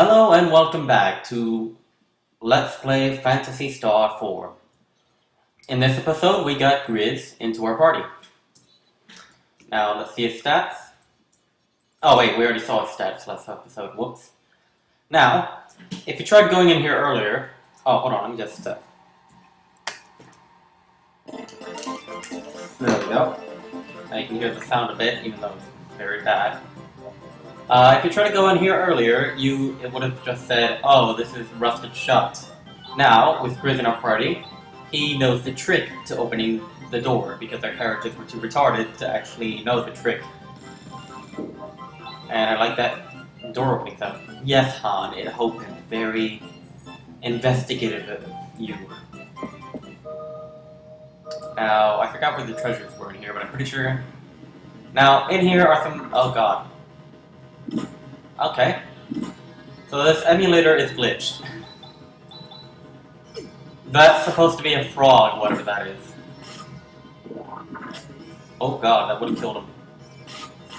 Hello and welcome back to Let's Play Phantasy Star 4. In this episode, we got Grizz into our party. Now, let's see his stats. Oh wait, we already saw his stats last episode, whoops. Now, if you tried going in here earlier... Oh, hold on, let me just... There we go. Now you can hear the sound a bit, even though it's very bad. If you tried to go in here earlier, it would have just said, oh, this is rusted shut. Now, with Grizz in our party, he knows the trick to opening the door, because our characters were too retarded to actually know the trick. And I like that door opening sound. Yes, Han, it opened. Very investigative of you. Now, I forgot where the treasures were in here, but I'm pretty sure... Now, in here are some... Oh god. Okay. So this emulator is glitched. That's supposed to be a frog, whatever that is. Oh god, that would have killed him.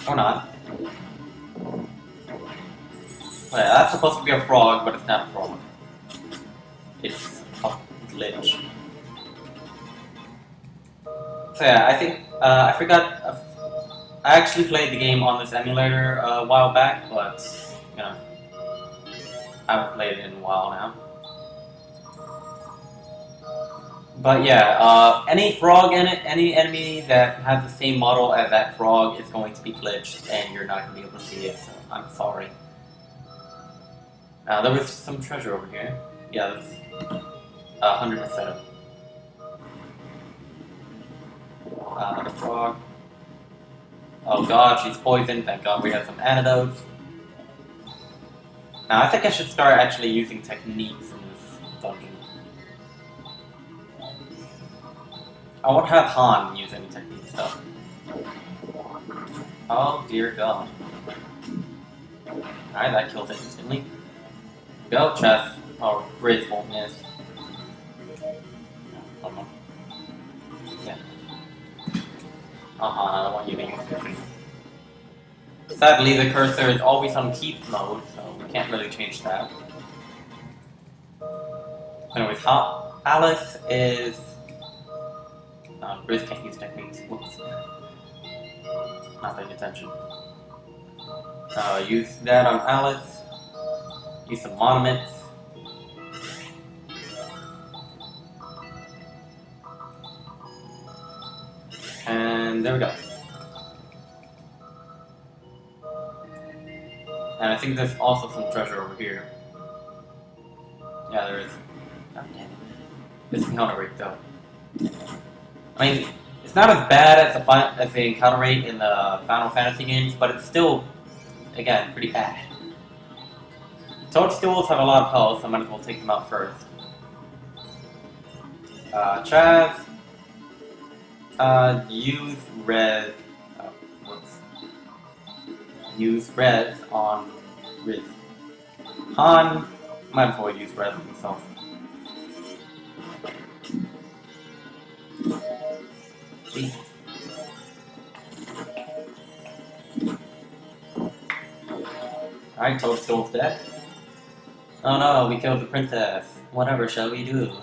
Or not. Yeah, that's supposed to be a frog, but it's not a frog. It's a glitch. So yeah, I think, I forgot, I actually played the game on this emulator a while back, but, you know, I haven't played it in a while now. But yeah, any frog in it, any enemy that has the same model as that frog is going to be glitched, and you're not going to be able to see it, so I'm sorry. There was some treasure over here. Yeah, there's 100%. The frog. Oh god, she's poisoned. Thank god we have some antidotes. Now, I think I should start actually using techniques in this dungeon. I won't have Han use any technique stuff. Oh dear god. Alright, that kills it instantly. Go, Chaz. Oh, Grizz won't miss. Hold on. Yeah. I don't want you to use vision. Sadly, the cursor is always on keep mode, so we can't really change that. Anyways, Alys is... Grizz can't use techniques. Whoops. Not paying attention. Use that on Alys. Use some monuments. And there we go. And I think there's also some treasure over here. Yeah, there is. Oh, damn it. This encounter rate, though. I mean, it's not as bad as the encounter rate in the Final Fantasy games, but it's still, again, pretty bad. Toadstools have a lot of health, so I might as well take them out first. Chaz. Use red. Oh, whoops. Use res on Riz. Han might as well use res on himself. Jesus. Alright, Toadstool's dead. Oh no, we killed the princess. Whatever shall we do?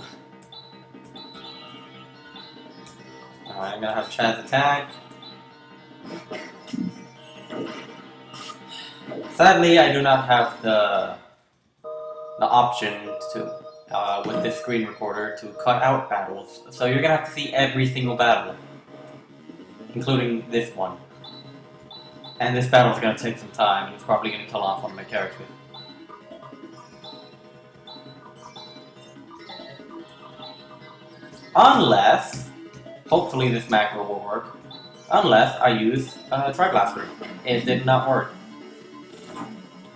Alright, I'm gonna have Chaz attack. Sadly, I do not have the option to, with this screen recorder, to cut out battles. So you're gonna have to see every single battle, including this one. And this battle's gonna take some time, and it's probably gonna kill off one of my characters. Unless, hopefully this macro will work, unless I use Tri-Blaster. It did not work.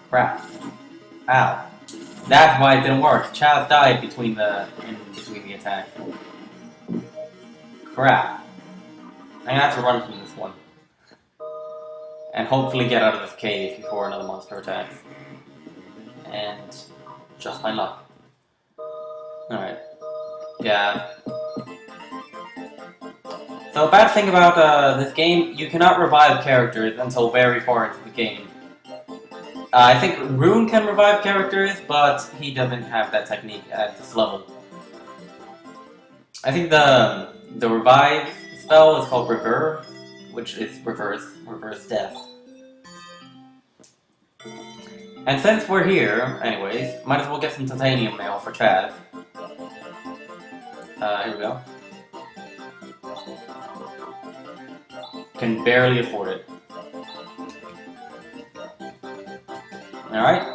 Crap. Ow. That's why it didn't work. Chaz died in between the attack. Crap. I'm gonna have to run from this one. And hopefully get out of this cave before another monster attacks. And just my luck. Alright. Yeah. So, a bad thing about this game, you cannot revive characters until very far into the game. I think Rune can revive characters, but he doesn't have that technique at this level. I think the revive spell is called Reverb, which is reverse death. And since we're here, anyways, might as well get some Titaynium Mail for Chaz. Here we go. Can barely afford it. Alright,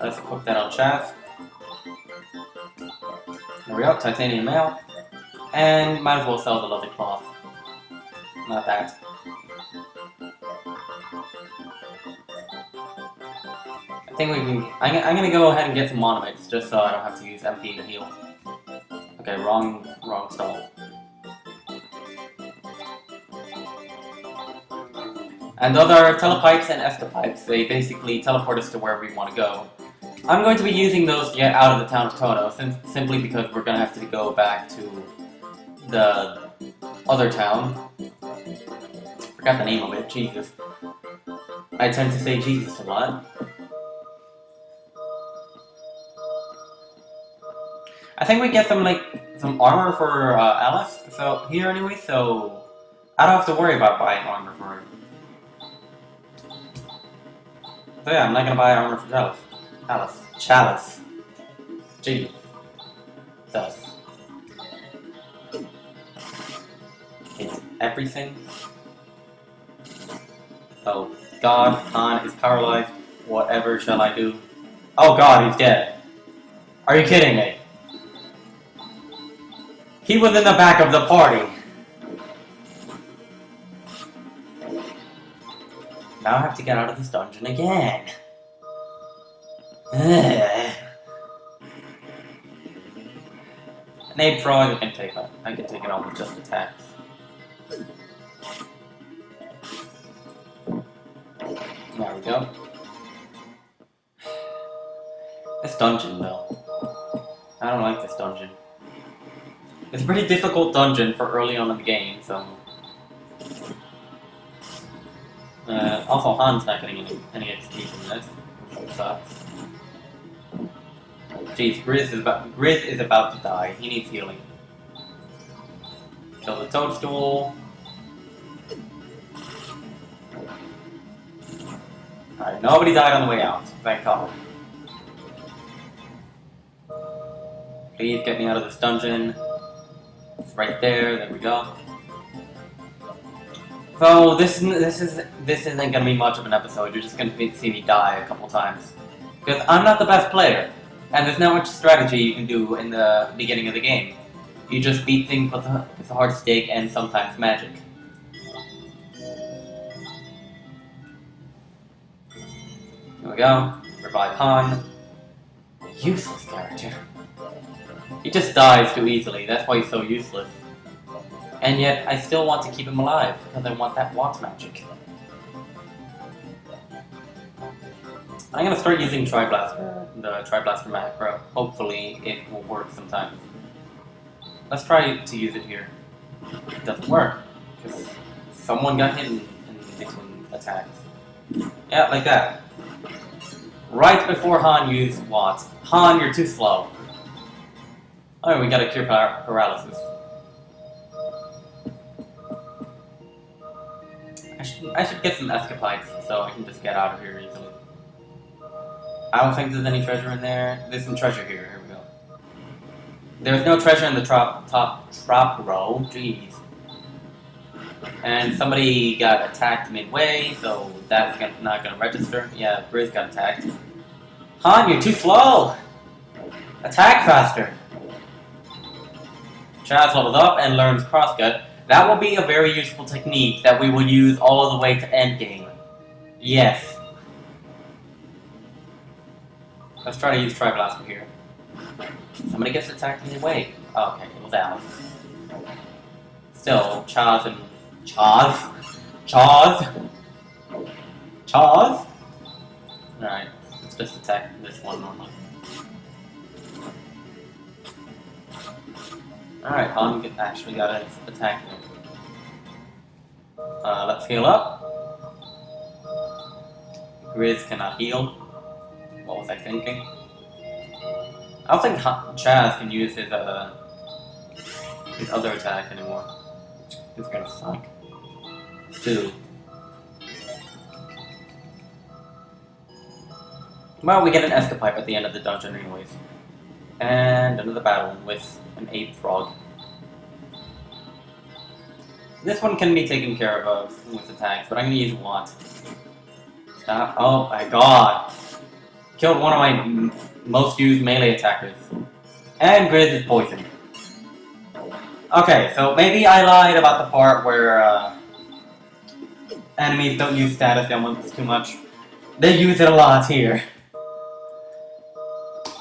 let's equip that on Chaz. There we go, Titanium Mail. And might as well sell the lovely cloth. Not that. I think we can... I'm gonna go ahead and get some monomix, just so I don't have to use MP to heal. Okay, wrong stall. And those are telepipes and escapipes. They basically teleport us to wherever we want to go. I'm going to be using those to get out of the town of Tono, simply because we're going to have to go back to the other town. Forgot the name of it, Jesus. I tend to say Jesus a lot. I think we get some armor for Alys, so here anyway, so I don't have to worry about buying armor for her. So yeah, I'm not gonna buy armor for Chalice. Jesus. Thus. It's everything. Oh God, Han is paralyzed. Whatever shall I do? Oh God, he's dead. Are you kidding me? He was in the back of the party. Now I have to get out of this dungeon again. Nade Frog, I can take it on with just attacks. There we go. This dungeon, though. I don't like this dungeon. It's a pretty difficult dungeon for early on in the game, so... also, Han's not getting any XP from this, which sucks. Jeez, Grizz is about to die. He needs healing. Kill the toadstool. Alright, nobody died on the way out. Thank God. Please get me out of this dungeon. It's right there. There we go. So this isn't gonna be much of an episode. You're just gonna see me die a couple times because I'm not the best player, and there's not much strategy you can do in the beginning of the game. You just beat things with a hard stake and sometimes magic. There we go. Revive Han. Useless character. He just dies too easily. That's why he's so useless. And yet, I still want to keep him alive, because I want that Watt magic. I'm gonna start using the Tri-Blaster macro. Hopefully, it will work sometimes. Let's try to use it here. It doesn't work, because someone got hit in between attacks. Yeah, like that. Right before Han used Watt. Han, you're too slow. Oh, we gotta cure paralysis. I should get some escapades so I can just get out of here easily. I don't think there's any treasure in there. There's some treasure here. Here we go. There's no treasure in the top row. Jeez. And somebody got attacked midway, so that's not gonna register. Yeah, Grizz got attacked. Han, you're too slow! Attack faster! Chaz levels up and learns crosscut. That will be a very useful technique that we will use all the way to endgame. Yes. Let's try to use Tri-Blaster here. Somebody gets attacked in the way. Oh, okay, it was Alys. Still, Chaz and... Chaz? Alright, let's just attack this one normally. Alright, Han actually got an attack here. Let's heal up. Grizz cannot heal. What was I thinking? I don't think Chaz can use his other attack anymore. It's gonna suck. Sue. Well, we get an escapipe at the end of the dungeon anyways. And another battle with an ape frog. This one can be taken care of with attacks, but I'm gonna use what? Stop. Oh my god! Killed one of my most used melee attackers. And Grizz is poisoned. Okay, so maybe I lied about the part where enemies don't use status elements too much. They use it a lot here.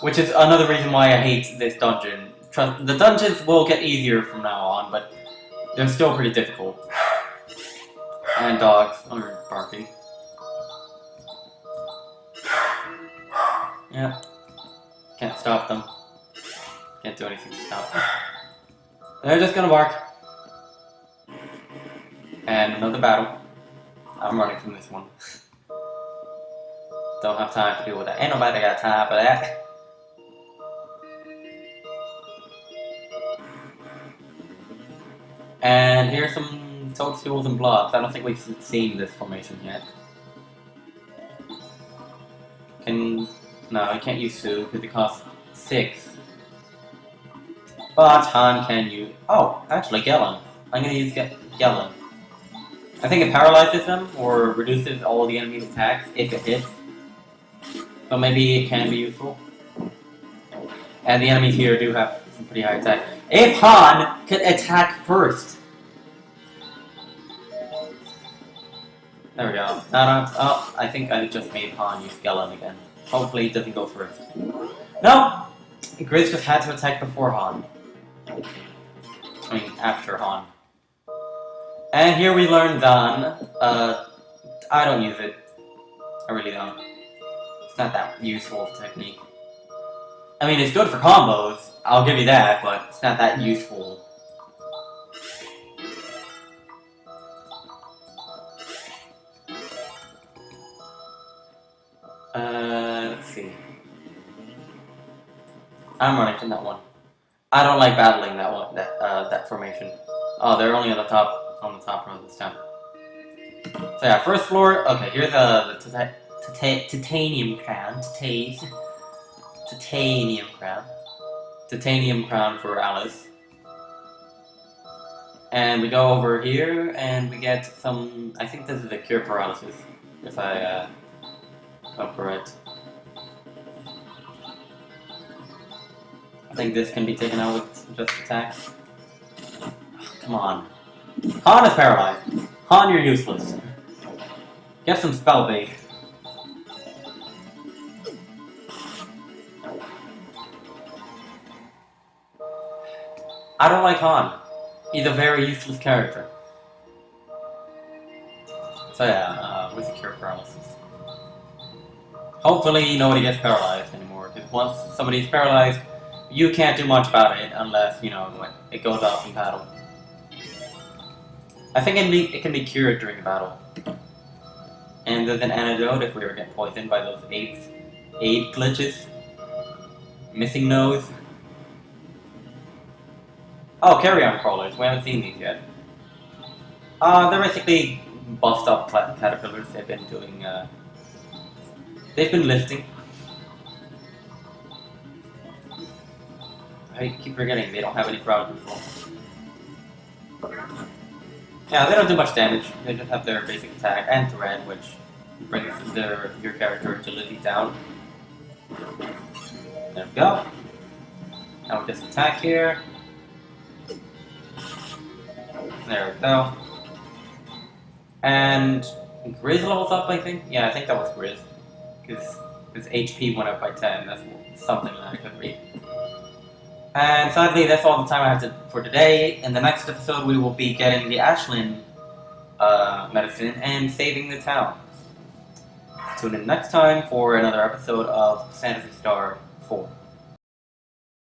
Which is another reason why I hate this dungeon. The dungeons will get easier from now on, but they're still pretty difficult. And dogs are barking. Yeah. Can't stop them. Can't do anything to stop them. They're just gonna bark. And another battle. I'm running from this one. Don't have time to deal with that. Ain't nobody got time for that. And here's some toadstools and blobs. I don't think we've seen this formation yet. No, I can't use Sue because it costs 6. But Han can use... Oh, actually, Gellin. I'm gonna use Gellin. I think it paralyzes them or reduces all the enemy's attacks if it hits. So maybe it can be useful. And the enemies here do have some pretty high attack. If Han could attack first! There we go. Oh, I think I just made Han use Gellin again. Hopefully it doesn't go first. No! Grizz just had to attack before Han. I mean, after Han. And here we learn Zan. I don't use it. I really don't. It's not that useful of a technique. I mean, it's good for combos, I'll give you that, but it's not that useful. Let's see. I'm running from that one. I don't like battling that one, that formation. Oh, they're only on the top row this time. So yeah, first floor. Okay, here's the Titaynium Crown. Titays. Titanium Crown. Titanium Crown for Alys. And we go over here and we get some... I think this is a cure paralysis, if I'm correct. I think this can be taken out with just attacks. Oh, come on. Han is paralyzed. Han, you're useless. Get some spell bait. I don't like Han. He's a very useless character. So yeah, with the cure paralysis. Hopefully nobody gets paralyzed anymore, because once somebody's paralyzed, you can't do much about it unless, you know, it goes off in battle. I think it can be cured during battle. And there's an antidote if we were getting poisoned by those aid glitches. Missing nose. Oh, carry-on crawlers. We haven't seen these yet. They're basically buffed up caterpillars. They've been doing, they've been lifting. I keep forgetting they don't have any crowd control. Yeah, they don't do much damage. They just have their basic attack and thread, which brings your character agility down. There we go. Now we just attack here. There we go. And Grizz levels up, I think? Yeah, I think that was Grizz. Because his HP went up by 10. That's something that I could read. And sadly, that's all the time I have for today. In the next episode, we will be getting the Ashlyn medicine and saving the town. Tune in next time for another episode of Phantasy Star 4.